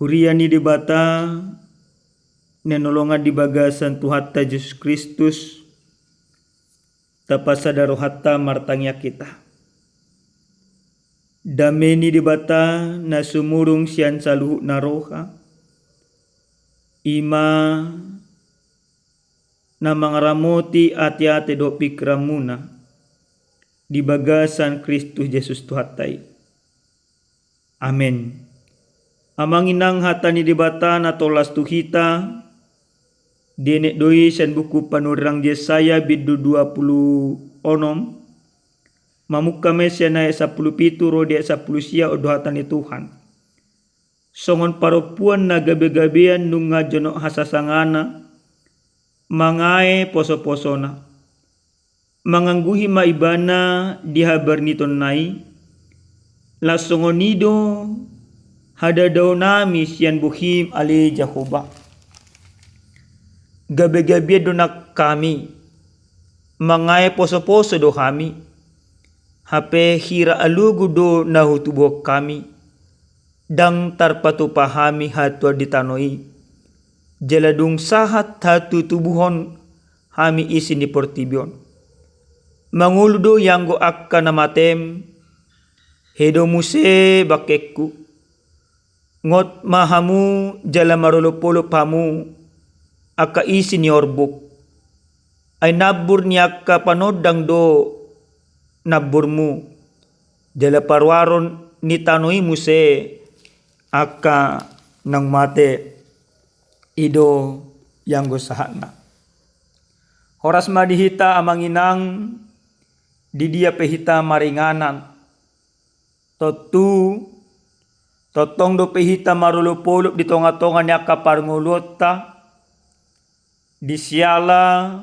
Huriani di bata nenolongan di bagasan Tuhatta Yesus Kristus tapasa darohatta martangya kita. Dameni di bata na sumurung sian saluhu naroha ima na mangaramoti ati-ati do pikramuna di bagasan Kristus Yesus Tuhattai. Amin. Amanginang hatani di bata na tolas tuhita Denek doi sian buku panurang Yesaya bidu 20 onom mamukame sian ayat 10 pitu rode 10 sia odohatani Tuhan. Songon paropuan na gabe-gabean nunga jono hasasangana mangae poso-posona mangangguhi maibana dihabar niton nai lasongonido hadadao nami sian buhim ali Jahoba. Gabe-gabe donak kami mangae poso-poso do kami hape hira alugu do nahutubo kami dang tarpatupahami hatwa ditanoi jaladung sahat hatu tubuhon hami isi ni portibion manguludo yanggo akka namatem hedo muse bakekku ngot mahamu jala marolo-polo pamu aka isi ni orbuk ay nabur ni akka panodang do naburmu jala parwaron ni tanoi muse aka nang mate ido yanggo sahana. Horas madihita amanginang di dia pehita maringanan totu totong do pehita marulupulup di tonga-tonga ni aka parngulota di siala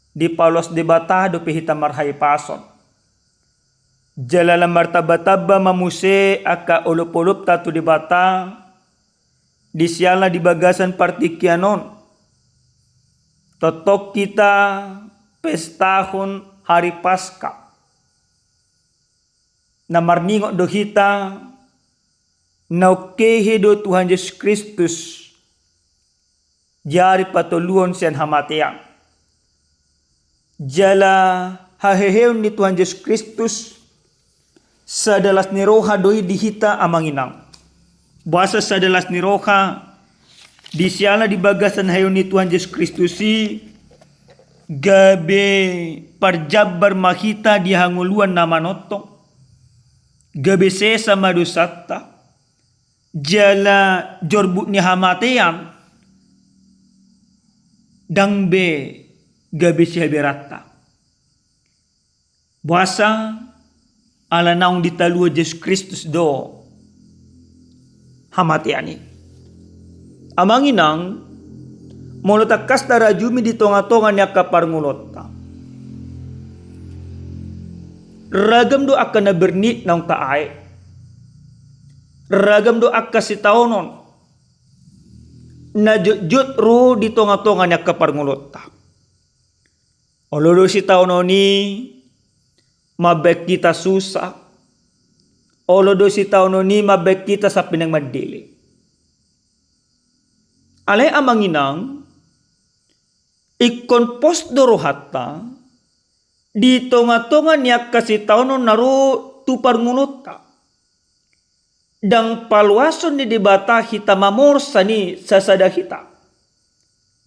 di palos di bata do pehita marhai pason jalala martaba-taba mamuse aka ulup-ulup tatu di bata di siala di bagasan partikianon totok kita pestahun hari Paskah na marningok do kita naukehe do Tuhan Yesus Kristus jari patuluon sian hamatean jala haheheon ni Tuhan Yesus Kristus sadalas ni roha doi dihita amanginang bahasa sadalas ni roha di siala di bagasan hayon ni Tuhan Yesus Kristus si gabe parjabar makita di hanguluan nama notong gabe sesa madusata jala jorbut ni hamatean dangbe gabe sihaberata bahasa ala naung ditalua Yesus Kristus do hamatiani amanginang molotakas tarajumi di tonga-tonga ni akaparngulota ragam do akan na bernit naung taay ragam do akka sitaonon na jut ro di tonga-tonga ni akaparngulota olodo sitaononi mabek kita susah olodo sitaononi mabek kita sa pinangmadili alay amanginang ikon postdoro hatta di tonga-tonga niya kasi taonon naro tuparngunota dang palwason ni debata hita mamorsa ni sasada hita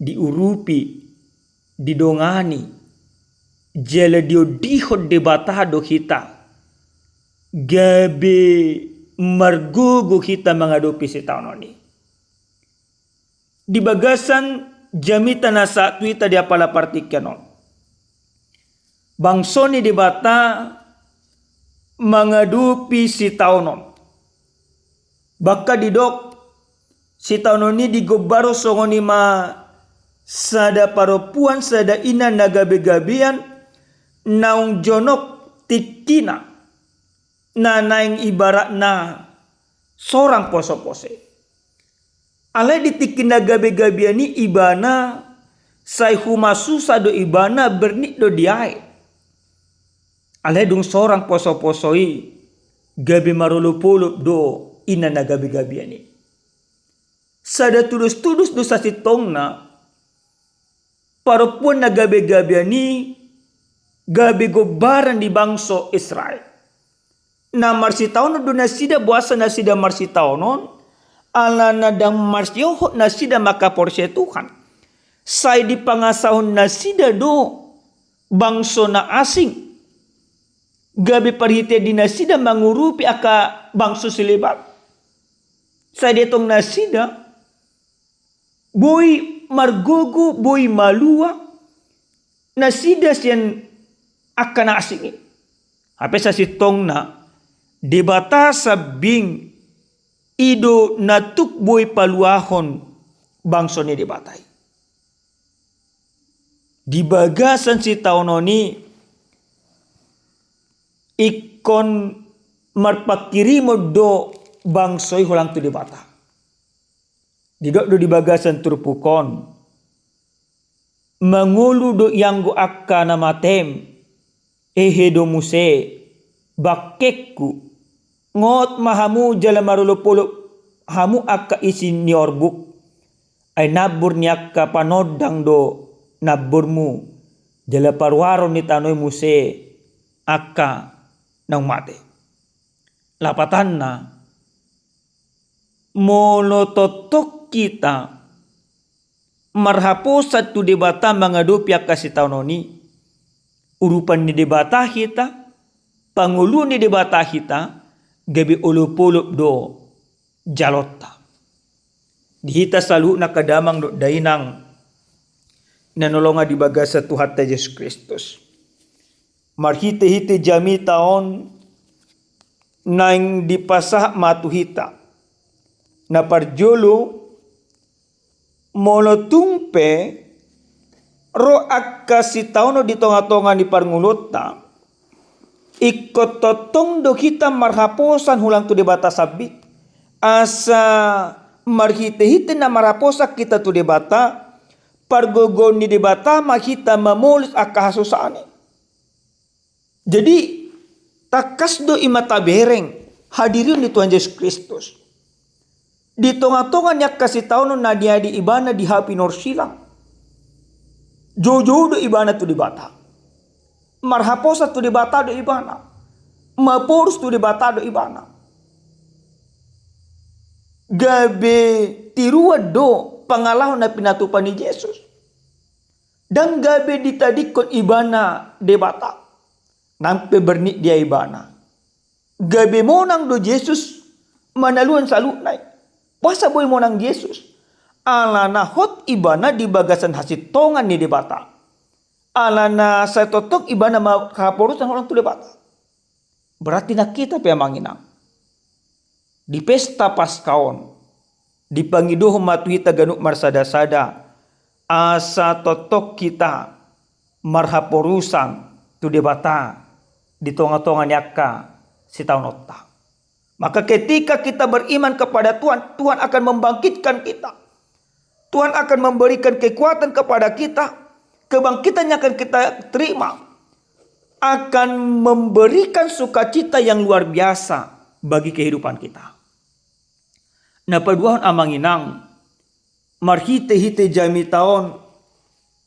diurupi didongani jala dio dihod debata do hita gabe margugo hita mangadopi si taononi di bagasan jamita na sa tuita di apala partikyanon bangsoni di bata mangadupi si taonon baka didok si taononi di gobaro songoni ma sada paropuan sada ina nagabe-gabean naung jonok tikina na naing ibarat na sorang poso-pose alay ditikin na gabe-gabean ni ibana say humasusa do ibana bernit do diay alay dung sorang poso-posoi gabi marulupulup do ina na gabi-gabian ni sada tudus-tudus dosa sitongna parupun na gabi-gabi ni gabi gobaran di bangsa Israel. Na marsitaon do na sida buasa na sida marsitaonon ala na dang marsyoho na sida makaporsya Tuhan. Say di pangasahon na sida do bangsa na asing. Gabi parhite di na sida mangurupi aka bangsa silibat. Say ditong na sida boy margogo, boy malua, nasida siyan akan asingin. Hape sa sitong na, debata sabing ido natuk boy paluahon bangso ni debatay. Dibagasan si taononi, ikon marpakirimo do bangsoy hulang tu debata. Didok do dibagasan turpukon. Mangulu do yang go akka na matem. Ehe do muse. Bakekku. Ngot mahamu jala marulupulup. Hamu akka isin niorbuk. Ay nabur ni akka panodang do naburmu. Jala parwaron ni tanoy muse. Akka nang mate. Lapatan na. Molototok kita marhapusat tu debata mengadupi kasitaw noni urupan ni debata kita pangulo ni debata kita gabi ulupulup do jalota dihita salu nakadamang do dainang nanolonga di baga sa Tuhan ta Yesus Kristus marhite-hite jami taon nang dipasah matuhita na parjolo molotungpe ro akka si tauno di tonga-tonga ni parngulota ikototong do kita marhaposan hulang tu debata sabik asa marhite-hite na marhaposa kita tu debata pargogon ni debata makita mamulis akka hasusane. Jadi takas do imata bereng hadirin di Tuhan Yesus Kristus. Di tonga-tonga niya kasi taon na dia di ibana di hapi nor silang. Jojo do ibana tu di bata. Marhaposa tu di bata do ibana. Mapurus tu di bata do ibana. Gabe tirua do pangalahon na pinatupan ni Jesus. Dan gabe ditadikot ibana de bata. Nampe bernik dia ibana. Gabe monang do Jesus manaluan salunay. Puasa boy mo ng Yesus. Ala na hot iba na di bagasan hasitongan ni debata. Ala na sa totok iba na makaporusan orang tu debata. Berarti nakita pa manginang. Di pesta Paskaon. Di pangiduho matuhita ganuk marsada-sada. Asa totok kita marhaporusan tu debata. Di tonga-tonga nyaka si taon otak. Maka ketika kita beriman kepada Tuhan, Tuhan akan membangkitkan kita. Tuhan akan memberikan kekuatan kepada kita. Kebangkitan yang akan kita terima akan memberikan sukacita yang luar biasa bagi kehidupan kita. Nah, paduahon amanginang marhite-hite jami taon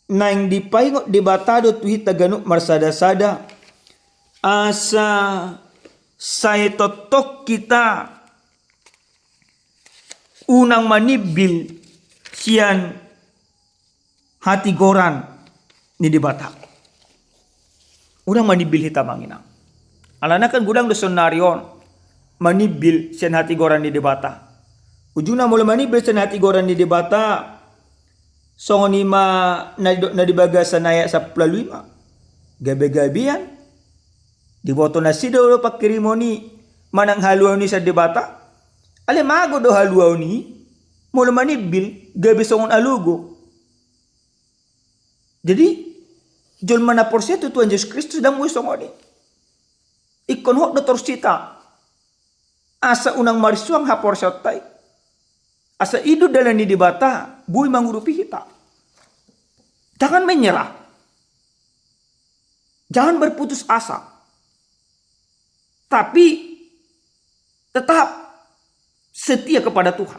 nang dipaingot di batado tuhita ganuk marsada-sada asa saya totok kita unang manibil sian hati goran ni di bata. Unang manibil hita manginang. Alana kan gudang do sonarion manibil sian hati goran ni di bata. Ujuna mula manibil sian hati goran ni di bata. Songonima na dibagasan naya sa plalima. Gabi-gabian. Diboto na si do pakirimo ni manang haluaw ni sa debata. Alimago do haluaw ni mula manibil gabi songon alugo. Jadi jol mana porsi tu Tuhan Yesus Kristus dan mo songoni. Ikon hok do torsita. Asa unang marisuang ha porsyot tay. Asa idu dalan ni debata buy mangurupi kita. Jangan menyerah. Jangan berputus asa. Tapi tetap setia kepada Tuhan.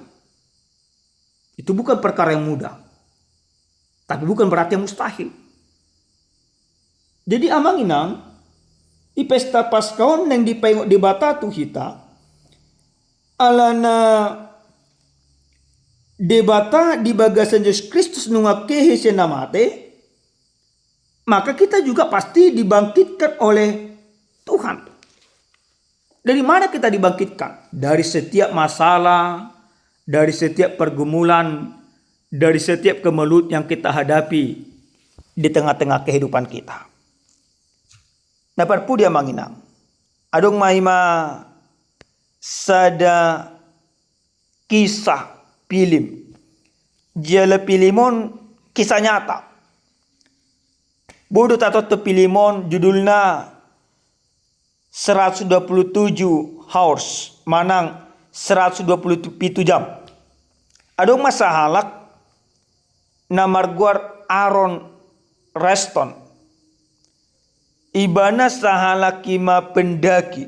Itu bukan perkara yang mudah. Tapi bukan berarti yang mustahil. Jadi amang inang, i pesta Paskaon yang dipengok di batatu kita, alana debata di bagasan Yesus Kristus nungakehe senamate, maka kita juga pasti dibangkitkan oleh Tuhan. Dari mana kita dibangkitkan? Dari setiap masalah, dari setiap pergumulan, dari setiap kemelut yang kita hadapi di tengah-tengah kehidupan kita. Dapat dia manginang. Adong mahima sada kisah film. Jala pilimon kisah nyata. Bodoh tato te pilimon judulnya 127 hours, manang 127 jam. Adong masahalak namarguar Aaron Reston. Ibana sahalak ima pendaki.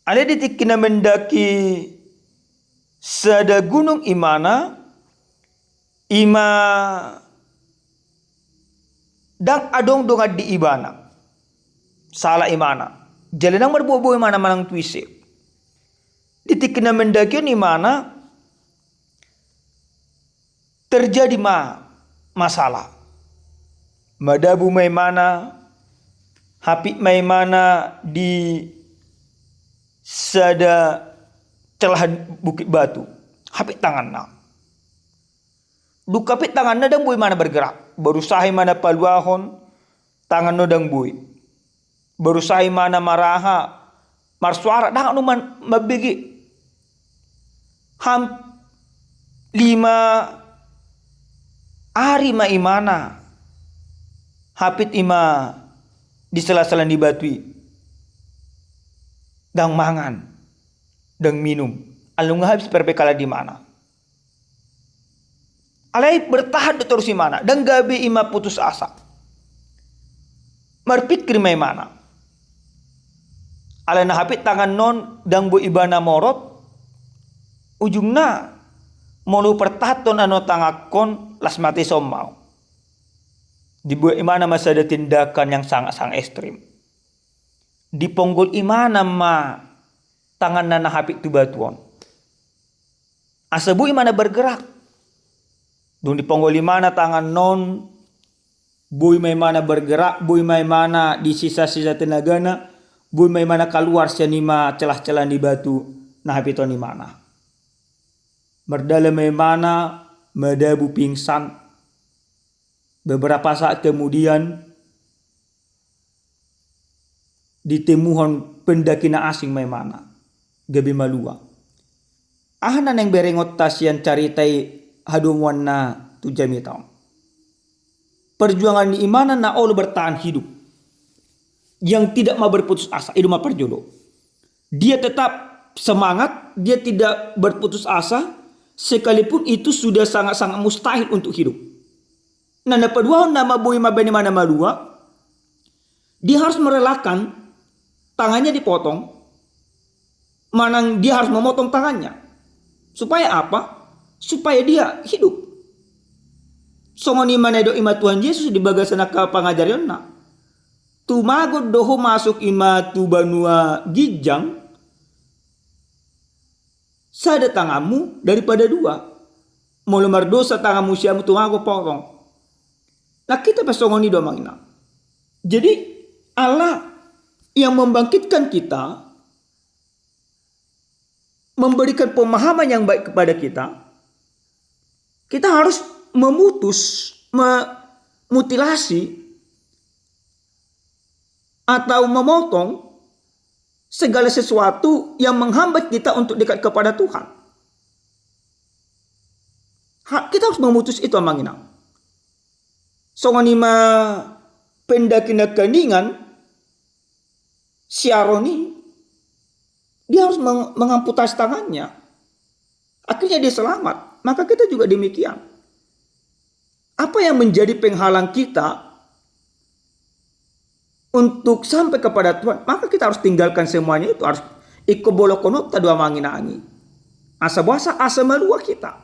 Ada ditikina mendaki sada gunung imana ima dang adong donga di ibana. Salah imana. Jalanang berbobo imana manang tuise. Ditikina mendaki imana terjadi masalah. Madabu maimana, hapi maimana di sada celah bukit batu. Hapi tanganna. Dukapit tanganna dang boy mana bergerak. Berusaha mana paluahon, tangan no dang boy. Berusaha mana maraha, marsuara dang anu mabigi. Lima hari maimana hapit ima di sela-sela di batui dang mangan dang minum alung habis perpekala di mana alai bertahan terus di mana dang gabe ima putus asa marpikir mai mana alai na hapit tangan non dang bu ibana morot ujungna molu pertaton ano tangakon las mati somau. Dibuat imana masih ada tindakan yang sangat-sangat ekstrim. Diponggol imana tangan nana hapik tu batuan. Asabu imana bergerak. Dong diponggol imana tangan non. Bui mana bergerak. Bui mana di sisa-sisa tenagana. Bui mana keluar sianima celah-celah di batu. Nah hapiton imana. Merdala mana madabu pingsan. Beberapa saat kemudian ditemukan pendakina asing mana gabi malua. Ahanan yang berengot tasian caritai hadumuan na tujami taon. Perjuangan di imana na Allah bertahan hidup. Yang tidak mau berputus asa. Itu mah perjodoh. Dia tetap semangat. Dia tidak berputus asa. Sekalipun itu sudah sangat-sangat mustahil untuk hidup. Nah, kedua nama boy mabani mana malua. Dia harus merelakan tangannya dipotong. Manang dia harus memotong tangannya. Supaya apa? Supaya dia hidup. Songoni mana do ima Tuhan Yesus di bagasana ka pangajarionna. Tumagod doho masuk ima tu banua gijang. Sada tanganmu daripada dua. Mulumar dosa tanganmu siamu tumago potong. Nah kita pasongoni do mangina. Jadi Allah yang membangkitkan kita, memberikan pemahaman yang baik kepada kita, kita harus memutus, memutilasi atau memotong segala sesuatu yang menghambat kita untuk dekat kepada Tuhan. Kita harus memutus itu amanginang. Songanima pendakina keningan si Aroni dia harus mengamputasi tangannya. Akhirnya dia selamat. Maka kita juga demikian. Apa yang menjadi penghalang kita untuk sampai kepada Tuhan, maka kita harus tinggalkan semuanya itu. Harus ikobolokonot dua manginangi. Asa buasa asa malua kita.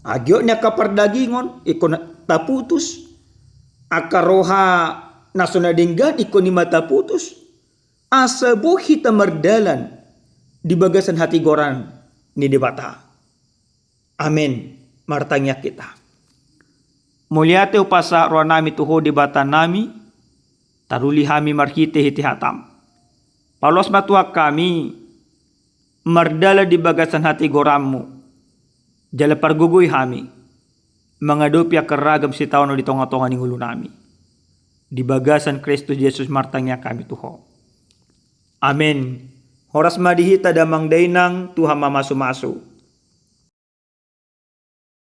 Agyo nya kapardagingon iko taputus. Akaroha nasonadinggan iko ni mataputus. Asa buhi tamardalan di bagasan hati goran ni debata. Amin. Martanya kita. Mulyate upasa roa nami tuho debata nami. Taruli hami marhite hiti hatam. Palos matua kami. Mardala di bagasan hati gorammu. Jala pargugoy hami. Mangadopya karagam si tao no di tonga-tonga ni ulo nami. Di bagasan Kristus Yesus martanya kami tuho. Amen. Horas madihita damang dainang Tuhan mamasu-masu.